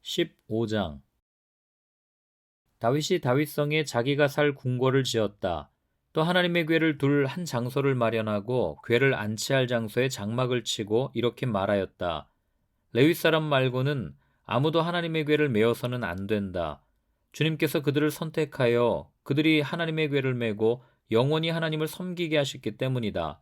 15장. 다윗이 다윗성에 자기가 살 궁궐을 지었다. 또 하나님의 궤를 둘 한 장소를 마련하고 궤를 안치할 장소에 장막을 치고 이렇게 말하였다. 레위 사람 말고는 아무도 하나님의 궤를 메어서는 안 된다. 주님께서 그들을 선택하여 그들이 하나님의 궤를 메고 영원히 하나님을 섬기게 하셨기 때문이다.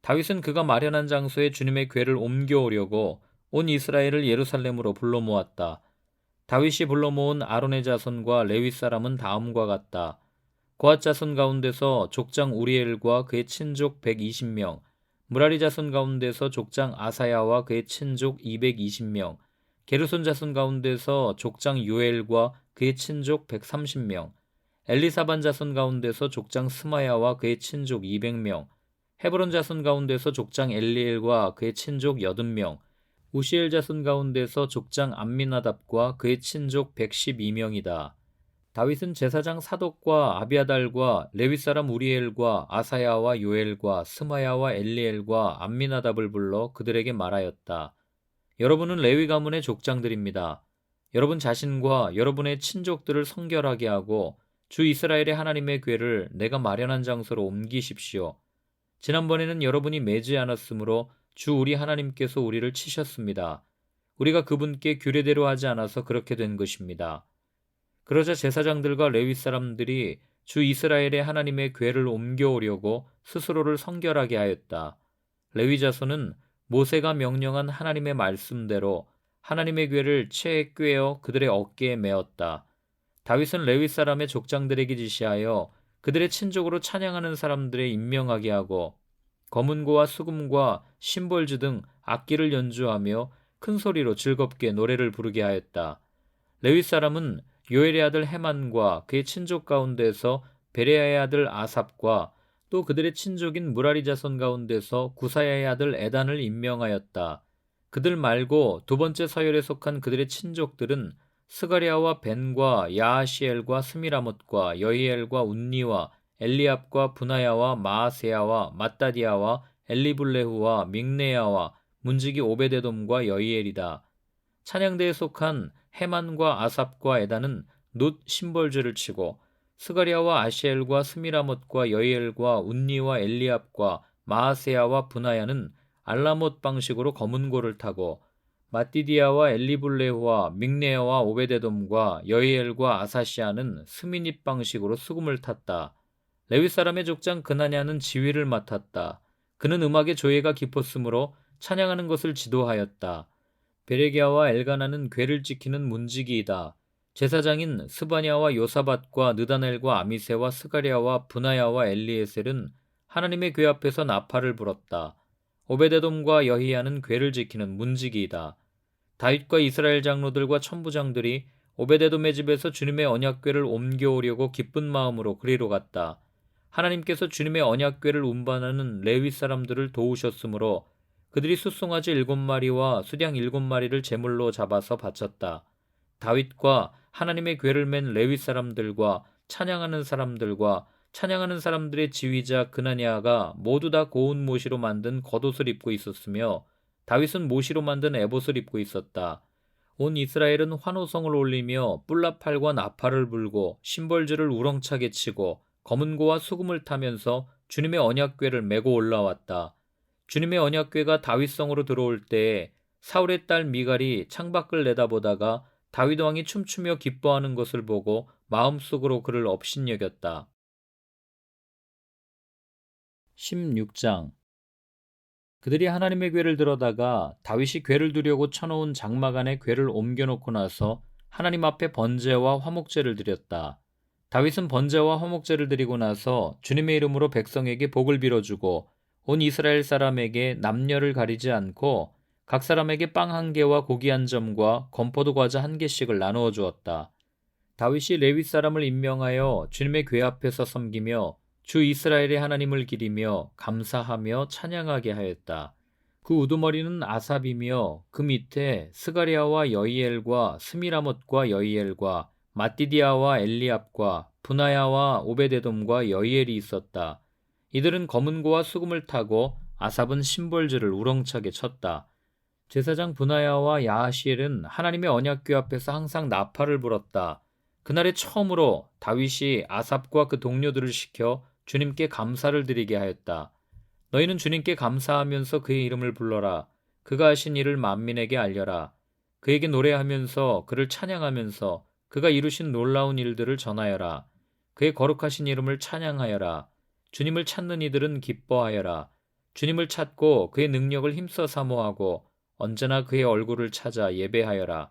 다윗은 그가 마련한 장소에 주님의 궤를 옮겨오려고 온 이스라엘을 예루살렘으로 불러 모았다. 다윗이 불러 모은 아론의 자손과 레위 사람은 다음과 같다. 고핫 자손 가운데서 족장 우리엘과 그의 친족 120명, 무라리 자손 가운데서 족장 아사야와 그의 친족 220명, 게르손 자손 가운데서 족장 요엘과 그의 친족 130명, 엘리사반 자손 가운데서 족장 스마야와 그의 친족 200명, 헤브론 자손 가운데서 족장 엘리엘과 그의 친족 80명, 우시엘 자손 가운데서 족장 암미나답과 그의 친족 112명이다. 다윗은 제사장 사독과 아비아달과 레위 사람 우리엘과 아사야와 요엘과 스마야와 엘리엘과 암미나답을 불러 그들에게 말하였다. 여러분은 레위 가문의 족장들입니다. 여러분 자신과 여러분의 친족들을 성결하게 하고 주 이스라엘의 하나님의 궤를 내가 마련한 장소로 옮기십시오. 지난번에는 여러분이 매지 않았으므로 주 우리 하나님께서 우리를 치셨습니다. 우리가 그분께 규례대로 하지 않아서 그렇게 된 것입니다. 그러자 제사장들과 레위 사람들이 주 이스라엘의 하나님의 궤를 옮겨오려고 스스로를 성결하게 하였다. 레위 자손은 모세가 명령한 하나님의 말씀대로 하나님의 궤를 채에 꿰어 그들의 어깨에 메었다. 다윗은 레위 사람의 족장들에게 지시하여 그들의 친족으로 찬양하는 사람들에 임명하게 하고 검은고와 수금과 심벌주 등 악기를 연주하며 큰 소리로 즐겁게 노래를 부르게 하였다. 레위 사람은 요엘의 아들 헤만과 그의 친족 가운데서 베레야의 아들 아삽과 또 그들의 친족인 무라리 자손 가운데서 구사야의 아들 에단을 임명하였다. 그들 말고 두 번째 서열에 속한 그들의 친족들은 스가랴와 벤과 야하시엘과 스미라못과 여히엘과 운니와 엘리압과 분하야와 마아세야와 마따디아와 엘리블레후와 믹네야와 문지기 오베데돔과 여히엘이다. 찬양대에 속한 헤만과 아삽과 에단은 놋 심벌주를 치고 스가랴와 아시엘과 스미라못과 여히엘과 운니와 엘리압과 마아세야와 분하야는 알라못 방식으로 검은고를 타고 마띠디아와 엘리블레후와 믹네야와 오베데돔과 여히엘과 아사시아는 스미닛 방식으로 수금을 탔다. 레위 사람의 족장 그나냐는 지휘를 맡았다. 그는 음악의 조예가 깊었으므로 찬양하는 것을 지도하였다. 베레기야와 엘가나는 궤를 지키는 문지기이다. 제사장인 스바냐와 요사밧과 느다넬과 아미세와 스가랴와 분하야와 엘리에셀은 하나님의 궤 앞에서 나팔을 불었다. 오베데돔과 여히야는 궤를 지키는 문지기이다. 다윗과 이스라엘 장로들과 천부장들이 오베데돔의 집에서 주님의 언약궤를 옮겨오려고 기쁜 마음으로 그리로 갔다. 하나님께서 주님의 언약궤를 운반하는 레위 사람들을 도우셨으므로 그들이 숫송아지 7마리와 수량 7마리를 제물로 잡아서 바쳤다. 다윗과 하나님의 궤를 맨 레위 사람들과 찬양하는 사람들의 지휘자 그나냐가 모두 다 고운 모시로 만든 겉옷을 입고 있었으며 다윗은 모시로 만든 에봇을 입고 있었다. 온 이스라엘은 환호성을 올리며 뿔나팔과 나팔을 불고 심벌주를 우렁차게 치고 검은고와 수금을 타면서 주님의 언약궤를 메고 올라왔다. 주님의 언약궤가 다윗성으로 들어올 때에 사울의 딸 미갈이 창밖을 내다보다가 다윗 왕이 춤추며 기뻐하는 것을 보고 마음속으로 그를 업신여겼다. 16장. 그들이 하나님의 궤를 들어다가 다윗이 궤를 두려고 쳐놓은 장막 안에 궤를 옮겨놓고 나서 하나님 앞에 번제와 화목제를 드렸다. 다윗은 번제와 화목제를 드리고 나서 주님의 이름으로 백성에게 복을 빌어주고 온 이스라엘 사람에게 남녀를 가리지 않고 각 사람에게 빵 1개와 고기 1점과 건포도 과자 1개씩을 나누어 주었다. 다윗이 레위 사람을 임명하여 주님의 궤 앞에서 섬기며 주 이스라엘의 하나님을 기리며 감사하며 찬양하게 하였다. 그 우두머리는 아삽이며 그 밑에 스가랴와 여히엘과 스미라못과 여히엘과 마띠디아와 엘리압과 분하야와 오베데돔과 여히엘이 있었다. 이들은 검은고와 수금을 타고 아삽은 심벌주를 우렁차게 쳤다. 제사장 브나야와 야하시엘은 하나님의 언약궤 앞에서 항상 나팔을 불었다. 그날에 처음으로 다윗이 아삽과 그 동료들을 시켜 주님께 감사를 드리게 하였다. 너희는 주님께 감사하면서 그의 이름을 불러라. 그가 하신 일을 만민에게 알려라. 그에게 노래하면서 그를 찬양하면서 그가 이루신 놀라운 일들을 전하여라. 그의 거룩하신 이름을 찬양하여라. 주님을 찾는 이들은 기뻐하여라. 주님을 찾고 그의 능력을 힘써 사모하고 언제나 그의 얼굴을 찾아 예배하여라.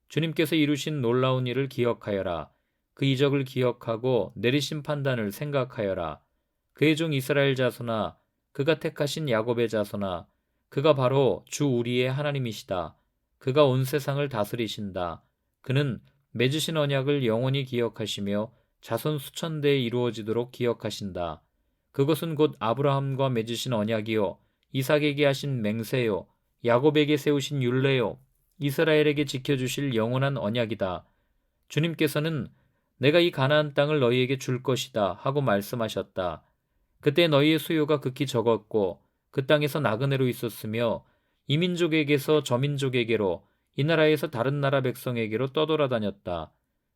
주님께서 이루신 놀라운 일을 기억하여라. 그 이적을 기억하고 내리신 판단을 생각하여라. 그의 종 이스라엘 자손아, 그가 택하신 야곱의 자손아, 그가 바로 주 우리의 하나님이시다. 그가 온 세상을 다스리신다. 그는 맺으신 언약을 영원히 기억하시며 자손 수천 대에 이루어지도록 기억하신다. 그것은 곧 아브라함과 맺으신 언약이요, 이삭에게 하신 맹세요, 야곱에게 세우신 율례요, 이스라엘에게 지켜주실 영원한 언약이다. 주님께서는 내가 이 가나안 땅을 너희에게 줄 것이다 하고 말씀하셨다. 그때 너희의 수요가 극히 적었고 그 땅에서 나그네로 있었으며 이 민족에게서 저 민족에게로, 이 나라에서 다른 나라 백성에게로 떠돌아다녔다.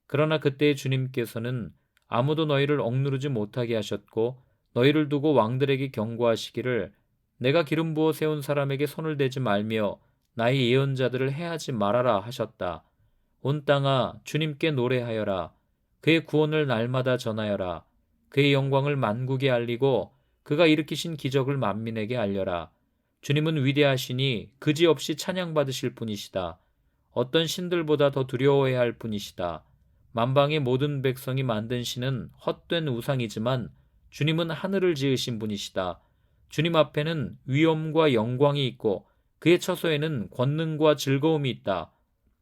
그러나 그때 주님께서는 아무도 너희를 억누르지 못하게 하셨고 너희를 두고 왕들에게 경고하시기를 내가 기름 부어 세운 사람에게 손을 대지 말며 나의 예언자들을 해하지 말아라 하셨다. 온 땅아 주님께 노래하여라. 그의 구원을 날마다 전하여라. 그의 영광을 만국에 알리고 그가 일으키신 기적을 만민에게 알려라. 주님은 위대하시니 그지없이 찬양받으실 분이시다. 어떤 신들보다 더 두려워해야 할 분이시다. 만방의 모든 백성이 만든 신은 헛된 우상이지만 주님은 하늘을 지으신 분이시다. 주님 앞에는 위엄과 영광이 있고 그의 처소에는 권능과 즐거움이 있다.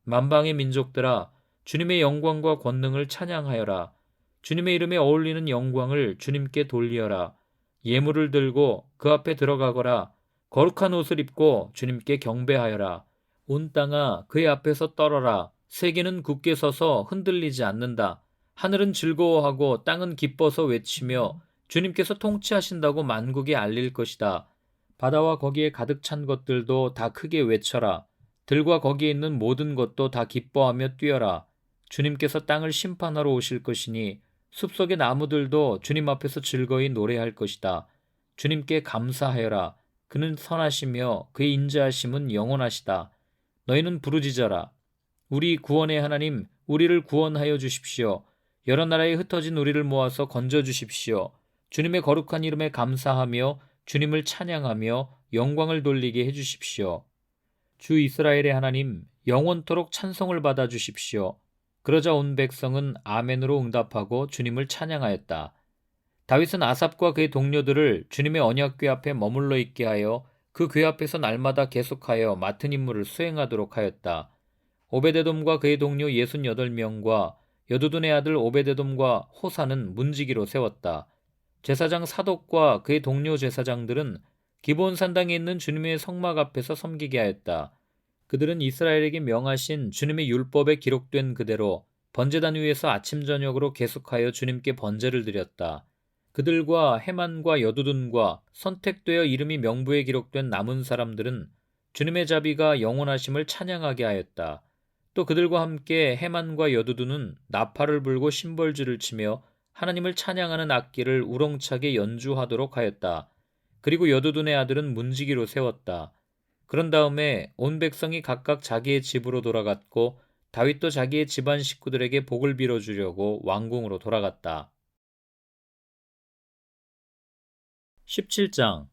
만방의 민족들아, 주님의 영광과 권능을 찬양하여라. 주님의 이름에 어울리는 영광을 주님께 돌리어라. 예물을 들고 그 앞에 들어가거라. 거룩한 옷을 입고 주님께 경배하여라. 온 땅아 그의 앞에서 떨어라. 세계는 굳게 서서 흔들리지 않는다. 하늘은 즐거워하고 땅은 기뻐서 외치며 주님께서 통치하신다고 만국에 알릴 것이다. 바다와 거기에 가득 찬 것들도 다 크게 외쳐라. 들과 거기에 있는 모든 것도 다 기뻐하며 뛰어라. 주님께서 땅을 심판하러 오실 것이니 숲속의 나무들도 주님 앞에서 즐거이 노래할 것이다. 주님께 감사하여라. 그는 선하시며 그의 인자하심은 영원하시다. 너희는 부르짖어라. 우리 구원의 하나님, 우리를 구원하여 주십시오. 여러 나라에 흩어진 우리를 모아서 건져 주십시오. 주님의 거룩한 이름에 감사하며 주님을 찬양하며 영광을 돌리게 해주십시오. 주 이스라엘의 하나님, 영원토록 찬송을 받아 주십시오. 그러자 온 백성은 아멘으로 응답하고 주님을 찬양하였다. 다윗은 아삽과 그의 동료들을 주님의 언약궤 앞에 머물러 있게 하여 그 궤 앞에서 날마다 계속하여 맡은 임무를 수행하도록 하였다. 오베데돔과 그의 동료 68명과 여두둔의 아들 오베데돔과 호사는 문지기로 세웠다. 제사장 사독과 그의 동료 제사장들은 기브온 산당에 있는 주님의 성막 앞에서 섬기게 하였다. 그들은 이스라엘에게 명하신 주님의 율법에 기록된 그대로 번제단 위에서 아침 저녁으로 계속하여 주님께 번제를 드렸다. 그들과 헤만과 여두둔과 선택되어 이름이 명부에 기록된 남은 사람들은 주님의 자비가 영원하심을 찬양하게 하였다. 또 그들과 함께 헤만과 여두둔은 나팔을 불고 심벌주를 치며 하나님을 찬양하는 악기를 우렁차게 연주하도록 하였다. 그리고 여두둔의 아들은 문지기로 세웠다. 그런 다음에 온 백성이 각각 자기의 집으로 돌아갔고 다윗도 자기의 집안 식구들에게 복을 빌어주려고 왕궁으로 돌아갔다. 17장.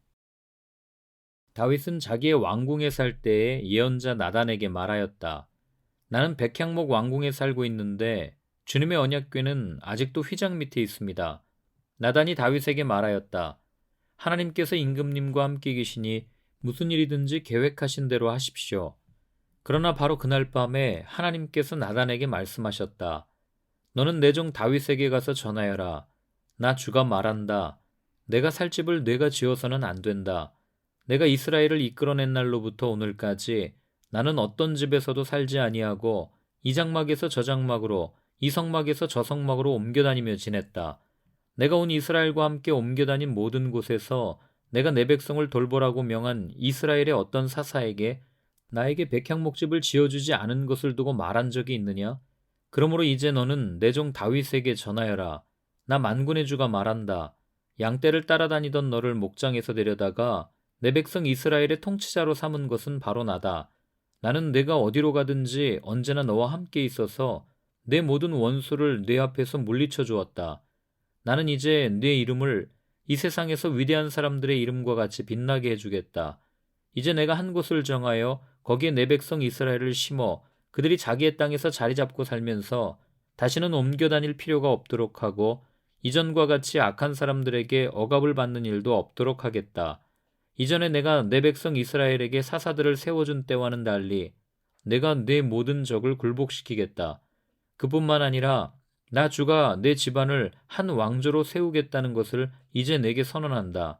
다윗은 자기의 왕궁에 살 때에 예언자 나단에게 말하였다. 나는 백향목 왕궁에 살고 있는데 주님의 언약궤는 아직도 휘장 밑에 있습니다. 나단이 다윗에게 말하였다. 하나님께서 임금님과 함께 계시니 무슨 일이든지 계획하신 대로 하십시오. 그러나 바로 그날 밤에 하나님께서 나단에게 말씀하셨다. 너는 내 종 다윗에게 가서 전하여라. 나 주가 말한다. 내가 살 집을 네가 지어서는 안 된다. 내가 이스라엘을 이끌어낸 날로부터 오늘까지 나는 어떤 집에서도 살지 아니하고 이 장막에서 저 장막으로 이 성막에서 저 성막으로 옮겨다니며 지냈다. 내가 온 이스라엘과 함께 옮겨다닌 모든 곳에서 내가 내 백성을 돌보라고 명한 이스라엘의 어떤 사사에게 나에게 백향목집을 지어주지 않은 것을 두고 말한 적이 있느냐? 그러므로 이제 너는 내 종 다윗에게 전하여라. 나 만군의 주가 말한다. 양떼를 따라다니던 너를 목장에서 데려다가 내 백성 이스라엘의 통치자로 삼은 것은 바로 나다. 나는 내가 어디로 가든지 언제나 너와 함께 있어서 내 모든 원수를 내 앞에서 물리쳐 주었다. 나는 이제 네 이름을 이 세상에서 위대한 사람들의 이름과 같이 빛나게 해주겠다. 이제 내가 한 곳을 정하여 거기에 내 백성 이스라엘을 심어 그들이 자기의 땅에서 자리 잡고 살면서 다시는 옮겨 다닐 필요가 없도록 하고 이전과 같이 악한 사람들에게 억압을 받는 일도 없도록 하겠다. 이전에 내가 내 백성 이스라엘에게 사사들을 세워준 때와는 달리 내가 내 모든 적을 굴복시키겠다. 그뿐만 아니라 나 주가 내 집안을 한 왕조로 세우겠다는 것을 이제 내게 선언한다.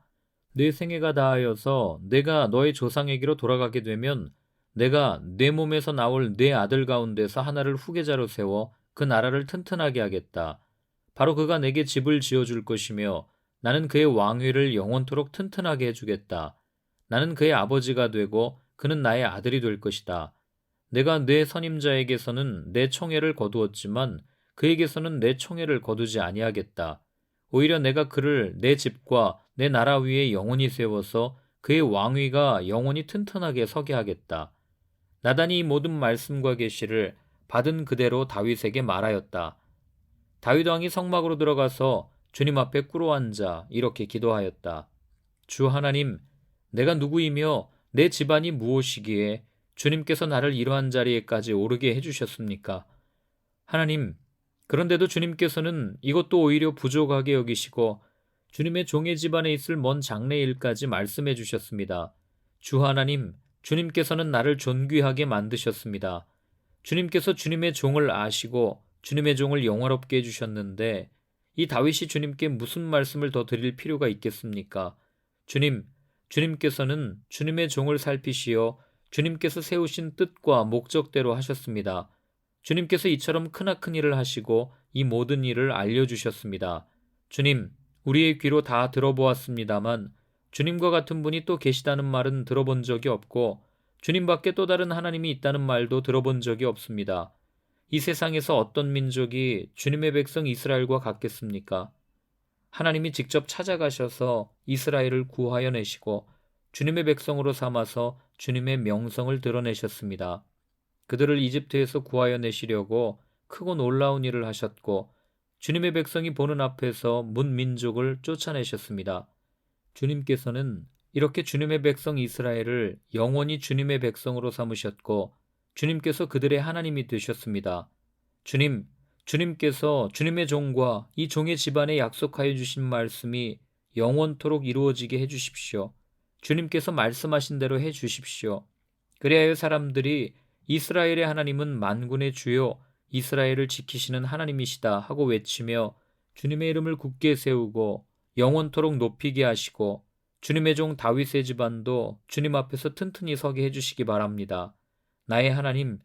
내 생애가 다하여서 내가 너의 조상에게로 돌아가게 되면 내가 내 몸에서 나올 내 아들 가운데서 하나를 후계자로 세워 그 나라를 튼튼하게 하겠다. 바로 그가 내게 집을 지어줄 것이며 나는 그의 왕위를 영원토록 튼튼하게 해주겠다. 나는 그의 아버지가 되고 그는 나의 아들이 될 것이다. 내가 내 선임자에게서는 내 총애를 거두었지만 그에게서는 내 총애를 거두지 아니하겠다. 오히려 내가 그를 내 집과 내 나라 위에 영원히 세워서 그의 왕위가 영원히 튼튼하게 서게 하겠다. 나단이 이 모든 말씀과 계시를 받은 그대로 다윗에게 말하였다. 다윗 왕이 성막으로 들어가서 주님 앞에 꿇어앉아 이렇게 기도하였다. 주 하나님, 내가 누구이며 내 집안이 무엇이기에 주님께서 나를 이러한 자리에까지 오르게 해주셨습니까? 하나님, 그런데도 주님께서는 이것도 오히려 부족하게 여기시고 주님의 종의 집안에 있을 먼 장래 일까지 말씀해 주셨습니다. 주 하나님, 주님께서는 나를 존귀하게 만드셨습니다. 주님께서 주님의 종을 아시고 주님의 종을 영화롭게 해주셨는데 이 다윗이 주님께 무슨 말씀을 더 드릴 필요가 있겠습니까? 주님께서는 주님의 종을 살피시어 주님께서 세우신 뜻과 목적대로 하셨습니다. 주님께서 이처럼 크나큰 일을 하시고 이 모든 일을 알려주셨습니다. 주님, 우리의 귀로 다 들어보았습니다만 주님과 같은 분이 또 계시다는 말은 들어본 적이 없고 주님밖에 또 다른 하나님이 있다는 말도 들어본 적이 없습니다. 이 세상에서 어떤 민족이 주님의 백성 이스라엘과 같겠습니까? 하나님이 직접 찾아가셔서 이스라엘을 구하여 내시고 주님의 백성으로 삼아서 주님의 명성을 드러내셨습니다. 그들을 이집트에서 구하여 내시려고 크고 놀라운 일을 하셨고 주님의 백성이 보는 앞에서 문 민족을 쫓아내셨습니다. 주님께서는 이렇게 주님의 백성 이스라엘을 영원히 주님의 백성으로 삼으셨고 주님께서 그들의 하나님이 되셨습니다. 주님께서 주님의 종과 이 종의 집안에 약속하여 주신 말씀이 영원토록 이루어지게 해주십시오. 주님께서 말씀하신 대로 해주십시오. 그리하여 사람들이 이스라엘의 하나님은 만군의 주요 이스라엘을 지키시는 하나님이시다 하고 외치며 주님의 이름을 굳게 세우고 영원토록 높이게 하시고 주님의 종 다윗의 집안도 주님 앞에서 튼튼히 서게 해주시기 바랍니다. 나의 하나님,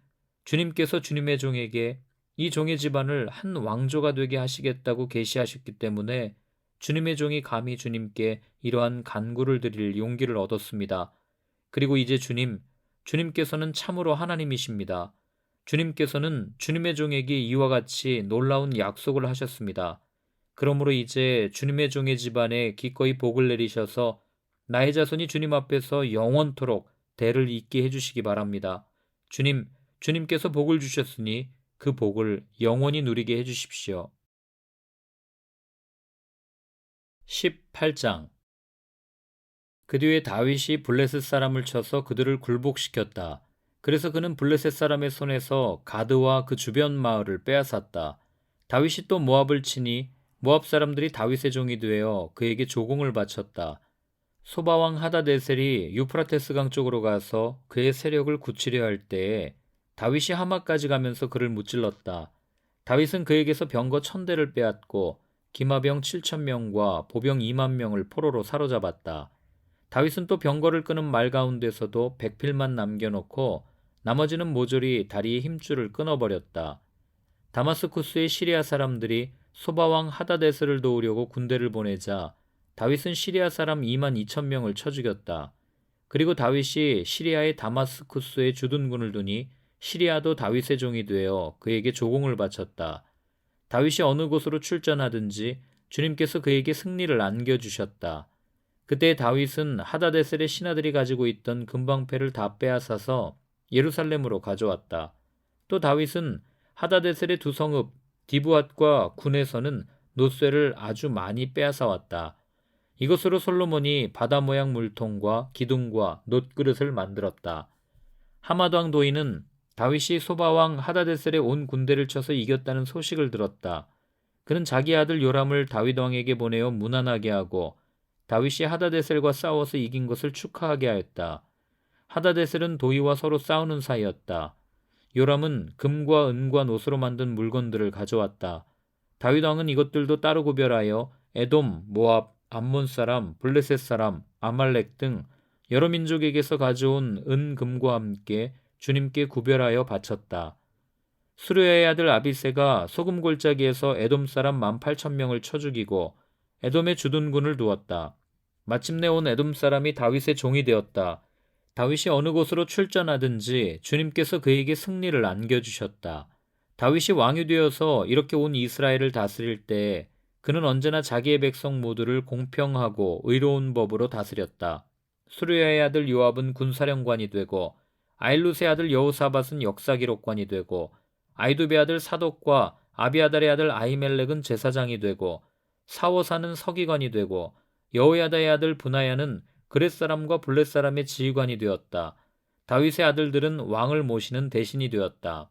주님께서 주님의 종에게 이 종의 집안을 한 왕조가 되게 하시겠다고 계시하셨기 때문에 주님의 종이 감히 주님께 이러한 간구를 드릴 용기를 얻었습니다. 그리고 이제 주님께서는 참으로 하나님이십니다. 주님께서는 주님의 종에게 이와 같이 놀라운 약속을 하셨습니다. 그러므로 이제 주님의 종의 집안에 기꺼이 복을 내리셔서 나의 자손이 주님 앞에서 영원토록 대를 잇게 해주시기 바랍니다. 주님께서 복을 주셨으니 그 복을 영원히 누리게 해주십시오. 18장. 그 뒤에 다윗이 블레셋 사람을 쳐서 그들을 굴복시켰다. 그래서 그는 블레셋 사람의 손에서 가드와 그 주변 마을을 빼앗았다. 다윗이 또 모압을 치니 모압 사람들이 다윗의 종이 되어 그에게 조공을 바쳤다. 소바왕 하다데셀이 유프라테스 강 쪽으로 가서 그의 세력을 굳히려 할 때에 다윗이 하마까지 가면서 그를 무찔렀다. 다윗은 그에게서 병거 1000대를 빼앗고 기마병 7000명과 보병 20000명을 포로로 사로잡았다. 다윗은 또 병거를 끄는 말 가운데서도 백필만 남겨놓고 나머지는 모조리 다리의 힘줄을 끊어버렸다. 다마스쿠스의 시리아 사람들이 소바왕 하다데스를 도우려고 군대를 보내자 다윗은 시리아 사람 22,000명을 쳐 죽였다. 그리고 다윗이 시리아의 다마스쿠스에 주둔군을 두니 시리아도 다윗의 종이 되어 그에게 조공을 바쳤다. 다윗이 어느 곳으로 출전하든지 주님께서 그에게 승리를 안겨주셨다. 그때 다윗은 하다데셀의 신하들이 가지고 있던 금방패를 다 빼앗아서 예루살렘으로 가져왔다. 또 다윗은 하다데셀의 두 성읍 디브앗과 군에서는 노쇠를 아주 많이 빼앗아 왔다. 이것으로 솔로몬이 바다 모양 물통과 기둥과 놋그릇을 만들었다. 하맛 왕 도이는 다윗이 소바왕 하다데셀의 온 군대를 쳐서 이겼다는 소식을 들었다. 그는 자기 아들 요람을 다윗 왕에게 보내어 문안하게 하고 다윗이 하다데셀과 싸워서 이긴 것을 축하하게 하였다. 하다데셀은 도이와 서로 싸우는 사이였다. 요람은 금과 은과 노스로 만든 물건들을 가져왔다. 다윗 왕은 이것들도 따로 구별하여 에돔, 모압, 암몬 사람, 블레셋 사람, 아말렉 등 여러 민족에게서 가져온 은, 금과 함께 주님께 구별하여 바쳤다. 수르야의 아들 아비새가 소금 골짜기에서 에돔 사람 18,000명을 쳐 죽이고 에돔의 주둔군을 두었다. 마침내 온 에돔 사람이 다윗의 종이 되었다. 다윗이 어느 곳으로 출전하든지 주님께서 그에게 승리를 안겨주셨다. 다윗이 왕이 되어서 이렇게 온 이스라엘을 다스릴 때 그는 언제나 자기의 백성 모두를 공평하고 의로운 법으로 다스렸다. 수르야의 아들 요압은 군사령관이 되고 아일룻의 아들 여호사밧은 역사기록관이 되고 아이두베 아들 사독과 아비아달의 아들 아히멜렉은 제사장이 되고 사워사는 서기관이 되고 여호야다의 아들 브나야는 그렛 사람과 블렛 사람의 지휘관이 되었다. 다윗의 아들들은 왕을 모시는 대신이 되었다.